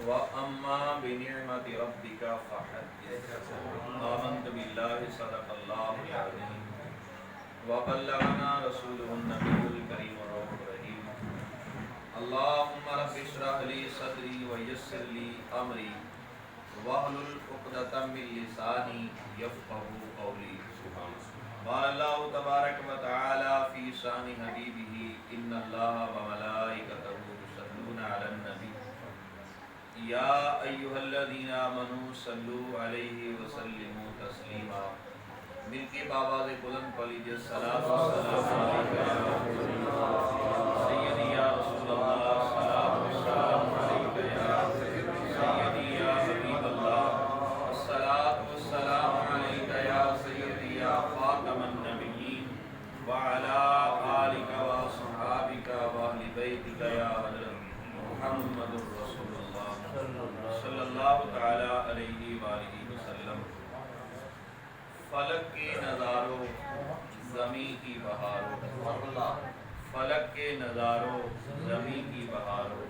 وَأَمَّا بِنِعْمَةِ رَبِّكَ فَحَدِّثْ آمَنْتُ بِاللَّهِ صَدَقَ اللَّهُ الْعَظِيمُ وَبَلَّغَنَا رَسُولُهُ النَّبِيُّ الْكَرِيمُ الرَّءُوفُ الرَّحِيمُ اللهم رب اشرح لي صدري ويسر لي أمري واحلل عقدة من لساني يفقهوا قولي قال الله تبارك وتعالى في شان حبيبه إن الله وملائكته يصلون على النبي يا أيها الذين آمنوا صلوا عليه وسلموا تسليما مل کے بآواز بلند پڑھ لیجیے الصلاۃ والسلام علیکہ یا سیدی یا رسول اللہ الصلاۃ والسلام علیکہ یا سیدی یا حبیب اللہ الصلاۃ والسلام علیکہ یا سیدی یا خاتم النبیین وعلی آلک واصحابک واہل بیتک یا حضرت محمد رسول اللہ صلی اللہ تعالی علیہ وآلہ وسلم فلک کے نظاروں زمین کی بہاروں فلک کے نظاروں زمین کی بہاروں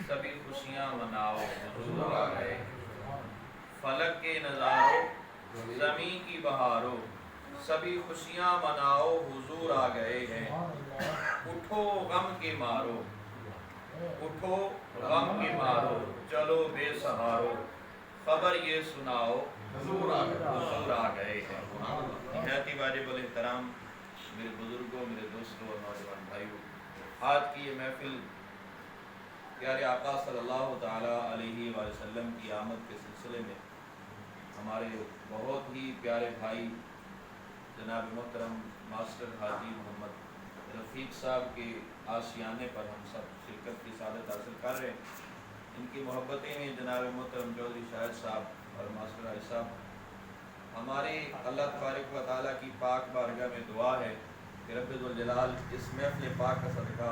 سبھی خوشیاں مناؤ حضور آ گئے فلک کے نظاروں زمین کی بہاروں سبھی خوشیاں مناؤ حضور آ گئے ہیں اٹھو غم کے مارو اٹھو غم کے مارو چلو بے سہارو خبر یہ سناؤ حضور آ گئے ہیں نہایت ہی واجب الاحترام میرے بزرگوں میرے دوستوں اور نوجوان بھائیوں آج کی یہ محفل پیارے آقا صلی اللہ تعالی علیہ وآلہ وسلم کی آمد کے سلسلے میں ہمارے بہت ہی پیارے بھائی جناب محترم ماسٹر حاجی محمد رفیق صاحب کے آشیانے پر ہم سب شرکت کی سعادت حاصل کر رہے ہیں ان کی محبتیں ہیں جناب محترم چودھری شاہد صاحب اور ماسٹر عائشہ صاحب ہمارے اللہ تبارک و تعالیٰ کی پاک بارگاہ میں دعا ہے کہ رب ذوالجلال اس محفل پاک کا صدقہ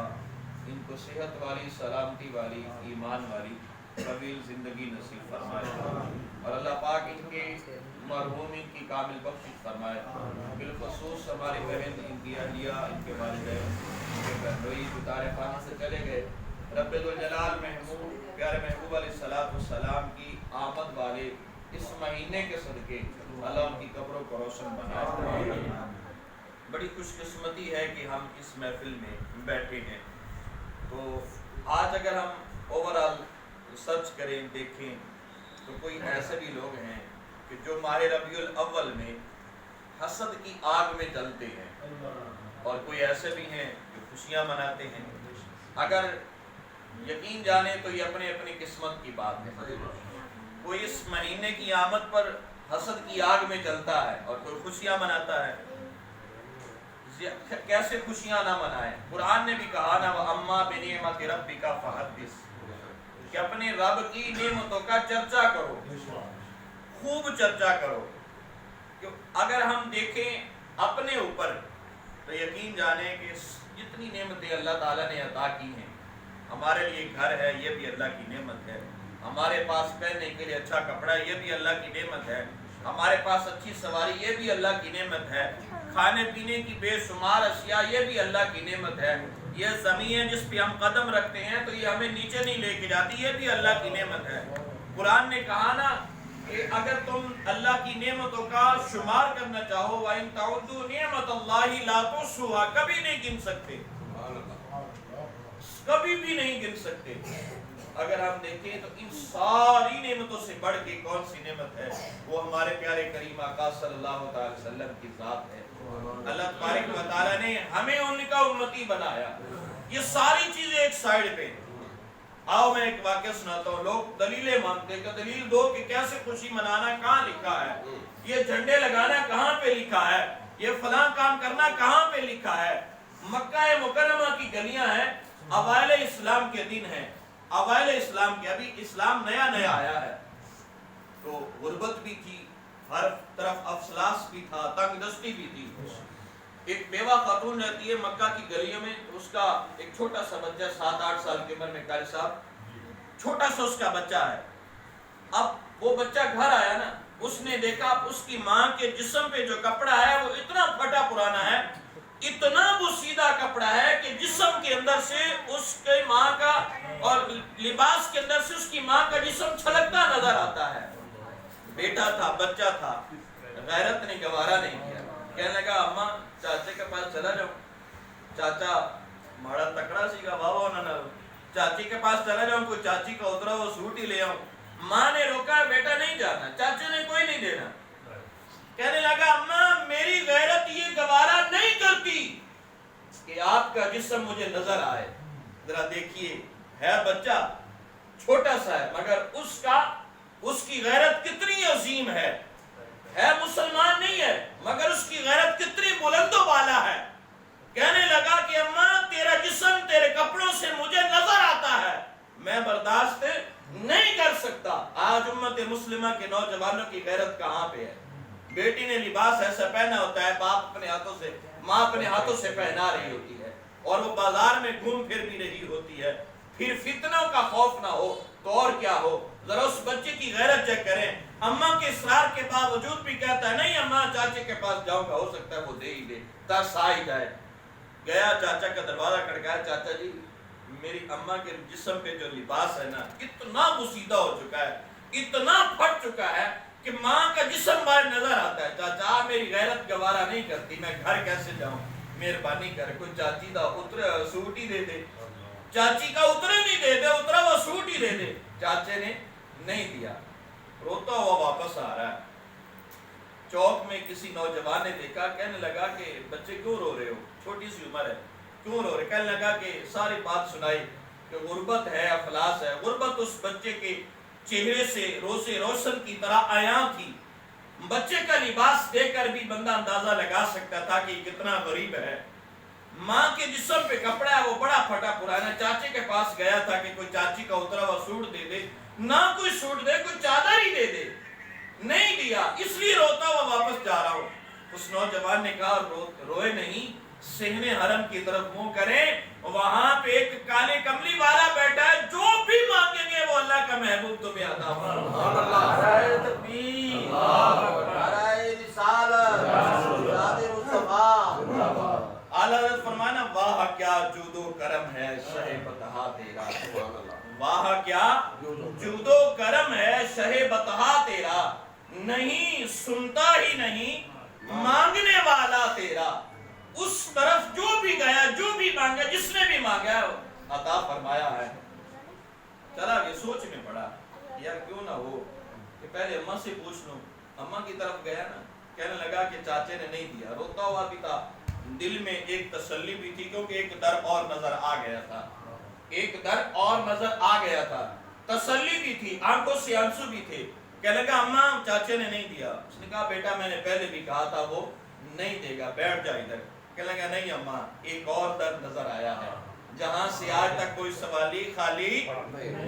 ان کو صحت والی سلامتی والی ایمان والی طویل زندگی نصیب فرمائے اور اللہ پاک ان کے مرحومین کی کامل بخشش فرمائے بالخصوص ہماری بہن ان کی اہلیہ ان کے والدین ان کے بہنوئی ستارے خانہ سے چلے گئے رب ذوالجلال محمود پیارے محبوب علیہ السلام کی آمد والے اس مہینے کے صدقے اللہ ان کی قبروں کو روشن بنائے بڑی خوش قسمتی ہے کہ ہم اس محفل میں بیٹھے ہیں تو آج اگر ہم اوورال سرچ کریں دیکھیں تو کوئی ایسے بھی لوگ ہیں کہ جو ماہ ربیع الاول میں حسد کی آگ میں جلتے ہیں اور کوئی ایسے بھی ہیں جو خوشیاں مناتے ہیں اگر یقین جانے تو یہ اپنے اپنی قسمت کی بات ہے کوئی اس مہینے کی آمد پر حسد کی آگ میں جلتا ہے اور کوئی خوشیاں مناتا ہے کیسے خوشیاں نہ منائیں قرآن نے بھی کہا نا وَأَمَّا بِنِعْمَةِ رَبِّكَ فَحَدِّثْ کہ اپنے رب کی نعمتوں کا چرچا کرو خوب چرچا کرو اگر ہم دیکھیں اپنے اوپر تو یقین جانے کہ جتنی نعمتیں اللہ تعالیٰ نے عطا کی ہیں ہمارے لیے گھر ہے یہ بھی اللہ کی نعمت ہے ہمارے پاس پہننے کے لیے اچھا کپڑا ہے یہ بھی اللہ کی نعمت ہے ہمارے پاس اچھی سواری یہ بھی اللہ کی نعمت ہے کھانے پینے کی بے شمار اشیاء یہ بھی اللہ کی نعمت ہے یہ زمین جس پہ ہم قدم رکھتے ہیں تو یہ ہمیں نیچے نہیں لے کے جاتی یہ بھی اللہ کی نعمت ہے قرآن نے کہا نا کہ اگر تم اللہ کی نعمتوں کا شمار کرنا چاہو وَإِن تَعُدُّوا نِعْمَةَ اللَّهِ لَا تُحْصُوهَا کبھی نہیں گن سکتے کبھی بھی نہیں گن سکتے اگر ہم دیکھیں تو ان ساری نعمتوں سے بڑھ کے کون سی نعمت ہے وہ ہمارے پیارے کریم آقا صلی اللہ علیہ وسلم کی ذات ہے اللہ تبارک و تعالیٰ نے ہمیں ان کا امتی بنایا یہ ساری چیزیں ایک سائیڈ پہ آؤ میں ایک واقعہ سناتا ہوں لوگ دلیلیں مانگتے کہ دلیل دو کہ کیسے خوشی منانا کہاں لکھا ہے یہ جھنڈے لگانا کہاں پہ لکھا ہے یہ فلاں کام کرنا کہاں پہ لکھا ہے مکہ مکرمہ کی گلیاں ہیں اوائل اسلام کے دن ہیں اوائل اسلام کے ابھی اسلام نیا نیا آیا ہے تو غربت بھی تھی ہر طرف افسلاس بھی تھا تنگ دستی بھی تھی ایک بیوہ خاتون رہتی ہے مکہ کی گلیوں میں اس کا ایک چھوٹا سا بچہ 7-8 سال کی عمر میں قاری صاحب چھوٹا سا اس کا بچہ ہے اب وہ بچہ گھر آیا نا اس نے دیکھا اس کی ماں کے جسم پہ جو کپڑا ہے وہ اتنا پھٹا پرانا ہے اتنا بوسیدہ کپڑا ہے کہ جسم کے اندر سے اس کے ماں کا اور لباس کے اندر سے اس کی ماں کا جسم چھلکتا نظر آتا ہے. بیٹا تھا، بچہ تھا، غیرت نے گوارا نہیں کیا. کہنے لگا اماں چاچے کے پاس چلا جاؤ. چاچا ماڑا تکڑا سی گا بابا انہوں نے چاچی کے پاس چلا جاؤں، کوئی چاچی کا اترا وہ سوٹ ہی لے آؤں. ماں نے روکا بیٹا نہیں جانا، چاچے نے کوئی نہیں دینا. کہنے لگا اماں میری غیرت یہ گوارا نہیں کرتی کہ آپ کا جسم مجھے نظر آئے. ذرا دیکھیے ہے بچہ چھوٹا سا ہے مگر اس کی غیرت کتنی عظیم ہے مسلمان نہیں ہے مگر اس کی غیرت کتنی بلند و بالا ہے. کہنے لگا کہ اماں تیرا جسم تیرے کپڑوں سے مجھے نظر آتا ہے، میں برداشت نہیں کر سکتا. آج امت مسلمہ کے نوجوانوں کی غیرت کہاں پہ ہے؟ بیٹی نے لباس ایسا پہنا ہوتا ہے، باپ اپنے ہاتھوں سے، ماں اپنے ہاتھوں سے پہنا رہی ہوتی ہے اور وہ بازار میں گھوم پھر بھی رہی ہوتی ہے. پھر فتنوں کا خوف نہ ہو تو اور کیا ہو. ذرا اس بچے کی غیرت چیک کریں. اماں کے اصرار کے باوجود بھی کہتا ہے نہیں اماں چاچے کے پاس جاؤں گا، ہو سکتا ہے وہ دے ہی دے، ترس آ ہی جائے. گیا چاچا کا دروازہ کھڑکایا، چاچا جی میری اماں کے جسم پہ جو لباس ہے نا اتنا بوسیدہ ہو چکا ہے، اتنا پھٹ چکا ہے کہ ماں کا جسم باہر نظر آتا ہے. چاچا میری غیرت گوارا نہیں کرتی، میں گھر کیسے جاؤں، مہربانی کر کوئی چاچی دا اترا سوٹ ہی دے دے. چاچی کا اترے نہیں دے دے، اترا وہ سوٹ ہی دے دے. چاچے نے نہیں دیا، روتا ہوا واپس آ رہا ہے. چوک میں کسی نوجوان نے دیکھا، کہنے لگا کہ بچے کیوں رو رہے ہو، چھوٹی سی عمر ہے کیوں رو رہے. کہنے لگا کہ ساری بات سنائی کہ غربت ہے، افلاس ہے. غربت اس بچے کے چہرے سے روزے روشن کی طرح عیاں تھی. بچے کا لباس دیکھ کر بھی بندہ اندازہ لگا سکتا تھا کہ کتنا غریب ہے. ماں کے جسم پہ کپڑا ہے وہ بڑا پھٹا پرانا. چاچے کے پاس گیا تھا کہ کوئی چاچی کا اترا ہوا سوٹ دے دے، نہ کوئی سوٹ دے، کوئی چادر ہی دے دے. نہیں دیا، اس لیے روتا ہوا واپس جا رہا ہوں. اس نوجوان نے کہا روئے نہیں، صحن حرم کی طرف منہ کریں، وہاں پہ ایک کالے کملی والا بیٹھا ہے، جو بھی مانگیں گے وہ اللہ کا محبوب تمہیں عطا فرمائے گا. نعرہ تکبیر، نعرہ رسالت، ذات مصطفیٰ. اعلیٰ حضرت فرمانا واہ کیا جود و کرم ہے شہ بطحا تیرا. واہ کیا جود و کرم ہے شہ بطحا تیرا، نہیں سنتا ہی نہیں مانگنے والا تیرا. اس طرف جو بھی گیا، جو بھی مانگا، جس نے بھی مانگا عطا فرمایا ہے. چلا گیا، سوچ میں پڑا یار کیوں نہ ہو کہ پہلے اماں سے پوچھ لوں. اماں کی طرف گیا نا، کہنے لگا کہ چاچے نے نہیں دیا. روتا ہوا بھی تھا، دل میں ایک تسلی بھی تھی کیونکہ ایک در اور نظر آ گیا تھا، ایک در اور نظر آ گیا تھا. تسلی بھی تھی، آنکھوں سے آنسو بھی تھے. کہنے لگا اماں چاچے نے نہیں دیا. اس نے کہا بیٹا میں نے پہلے بھی کہا تھا وہ نہیں دے گا، بیٹھ جا ادھر. کہنے لگا نہیں اماں ایک اور در نظر آیا ہے جہاں سے آج تک کوئی سوالی خالی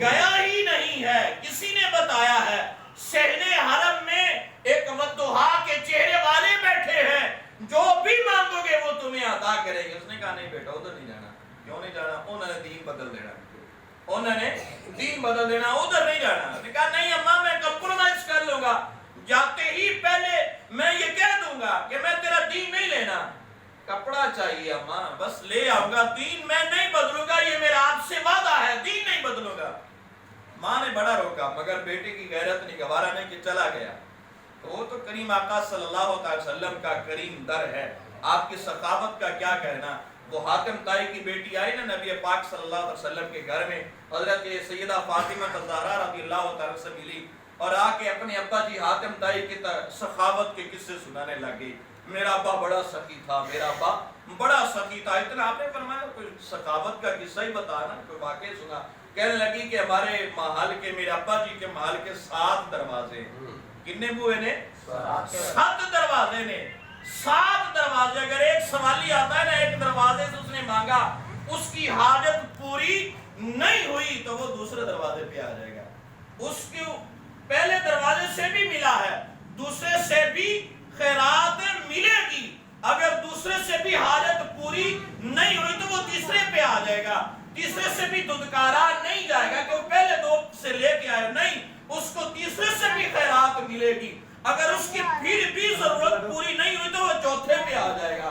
گیا ہی نہیں ہے. کسی نے بتایا ہے صحن حرم میں ایک ودھا کے چہرے والے بیٹھے ہیں، جو بھی مانگو گے وہ تمہیں عطا کریں گے. اس نے کہا نہیں بیٹا ادھر نہیں جانا. کیوں نہیں جانا؟ انہوں نے دین بدل دینا، انہوں نے دین بدل دینا، ادھر نہیں جانا. اس نے کہا نہیں اماں میں کمپرومائز کر لوں گا، جاتے ہی پہلے میں یہ کہہ دوں گا کہ میں تیرا دین نہیں لینا. کپڑا چاہیے اماں، بس لے آؤں گا، دین میں نہیں بدلوں گا، یہ میرا آپ سے وعدہ ہے، دین نہیں بدلوں گا. ماں نے بڑا روکا مگر بیٹے کی غیرت نے گوارا نہیں کہ چلا گیا. وہ تو کریم آقا صلی اللہ علیہ وسلم کا کریم در ہے، آپ کی سخاوت کا کیا کہنا. وہ حاتم طائی کی بیٹی آئی نا نبی پاک صلی اللہ علیہ وسلم کے گھر میں، حضرت سیدہ فاطمہ الزہرا رضی اللہ تعالی سے ملی اور آ کے اپنے ابا جی حاتم طائی کی سخاوت کے قصے سنانے لگی. میرا ابا بڑا سخی تھا، میرا ابا بڑا سخی تھا. اتنا آپ نے فرمایا کوئی سخاوت کا قصہ ہی بتانا، کوئی واقعہ سنا. کہنے لگی کہ ہمارے محل کے، میرے ابا جی کے محل کے 7 دروازے. کتنے بوئے نے؟ 7 دروازے نے. 7 دروازے. اگر ایک سوالی آتا ہے نا ایک دروازے سے اس نے مانگا، اس کی حاجت پوری نہیں ہوئی تو وہ دوسرے دروازے پہ آ جائے گا. اس کو پہلے دروازے سے بھی ملا ہے، دوسرے سے بھی خیرات ملے گی. اگر دوسرے سے بھی حاجت پوری نہیں ہوئی تو وہ تیسرے پہ آ جائے گا. تیسرے سے بھی دھدکارا نہیں جائے گا کہ وہ پہلے 2 سے لے کے آئے، نہیں، اس کو تیسرے سے بھی خیرات ملے گی. اگر اس کی پھر بھی ضرورت پوری نہیں ہوئی تو وہ چوتھے پہ آ جائے گا.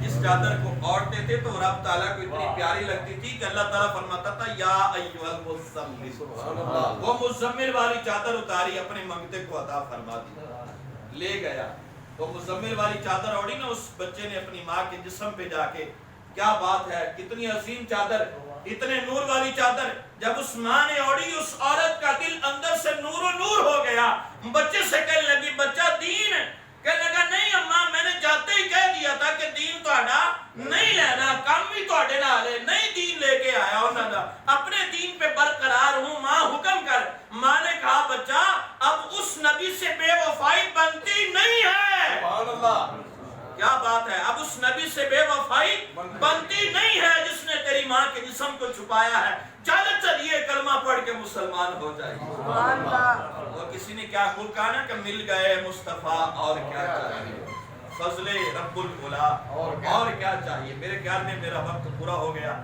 جس چادر کو اوڑھتے تھے تو رب تعالیٰ کو اتنی پیاری لگتی تھی کہ اللہ تعالیٰ فرماتا تھا یا ایھا المزمل، سبحان اللہ، وہ مزمل والی چادر اتاری، اپنے منگتے کو عطا فرما دی، لے گیا۔ وہ مزمل والی چادر اوڑھی نا اس بچے نے اپنی ماں کے جسم پہ جا کے، کیا بات ہے، کتنی عظیم چادر، اتنے نور والی چادر، جب اس ماں نے اوڑھی اس عورت کا دل اندر سے نور و نور ہو گیا۔ بچے سے کہنے لگی بچہ دین، کہنے لگا نہیں اماں میں نے جاتے ہی کہہ دیا تھا کہ دین تہاڈا نہیں لینا، کم بھی تہاڈے نال ہے، نہیں دین لے کے آیا انہاں دا، اپنے دین پہ برقرار ہوں، ماں حکم کر۔ ماں نے کہا بچہ اب اس نبی سے بے وفائی بنتی نہیں ہے، سبحان اللہ، کیا بات ہے، اب اس نبی سے بے وفائی بنتی نہیں ہے جس نے تیری ماں کے جسم کو چھپایا ہے، چل یہ کلمہ پڑھ کے مسلمان ہو جائے۔ سبحان اللہ۔ اور کسی نے کیا خوب کہا نا کہ مل گئے مصطفیٰ اور کیا چاہیے، فضل رب العلا اور کیا چاہیے۔ میرے خیال میں میرا وقت پورا ہو گیا،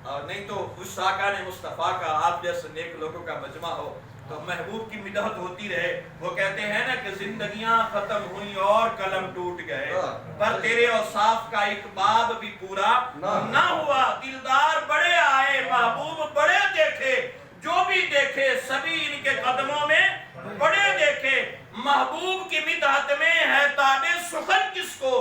اور نہیں تو اس ساکان مصطفیٰ کا آپ جیسے نیک لوگوں کا مجمع ہو تو محبوب کی مدحت ہوتی رہے۔ وہ کہتے ہیں نا کہ زندگیاں ختم ہوئی اور قلم ٹوٹ گئے، پر تیرے اوصاف کا ایک باب بھی پورا نہ ہوا۔ دلدار بڑے آئے، محبوب بڑے دیکھے، جو بھی دیکھے سبھی ان کے قدموں میں بڑے دیکھے۔ محبوب کی مدحت میں ہے تاب سخن کس کو،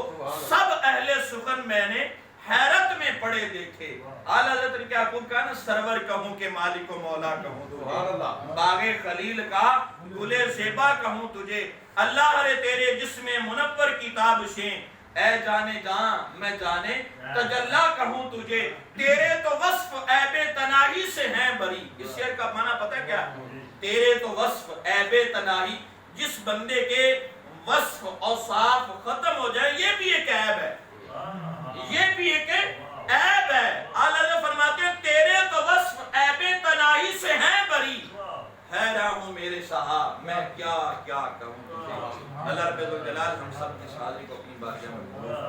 سب اہل سخن میں نے حیرت میں پڑے دیکھے۔ اعلیٰ حضرت نے کیا خوب کہا نا، سرور کہوں کہ مالک و مولا کہوں تجھے، باغ خلیل کا گل زیبا کہوں تجھے، اللہ رے تیرے جسم منور کی تابشیں، اے جانے جان میں جانے تجلا کہوں تجھے، تیرے تو وصف عیب تناہی سے ہیں بری۔ اس شعر کا معنی پتہ کیا، تیرے تو وصف عیب تناہی، جس بندے کے وصف اوصاف ختم ہو جائے یہ بھی ایک عیب ہے، یہ بھی ایک عیب ہے۔ اللہ فرماتے ہیں تیرے تو وصف عیب تناہی سے ہیں بری، حیران ہوں میرے صاحب میں کیا کیا کہوں تجھے۔ اللہ رب الجلال ہم سب کی حاضری کو اپنی بارگاہ میں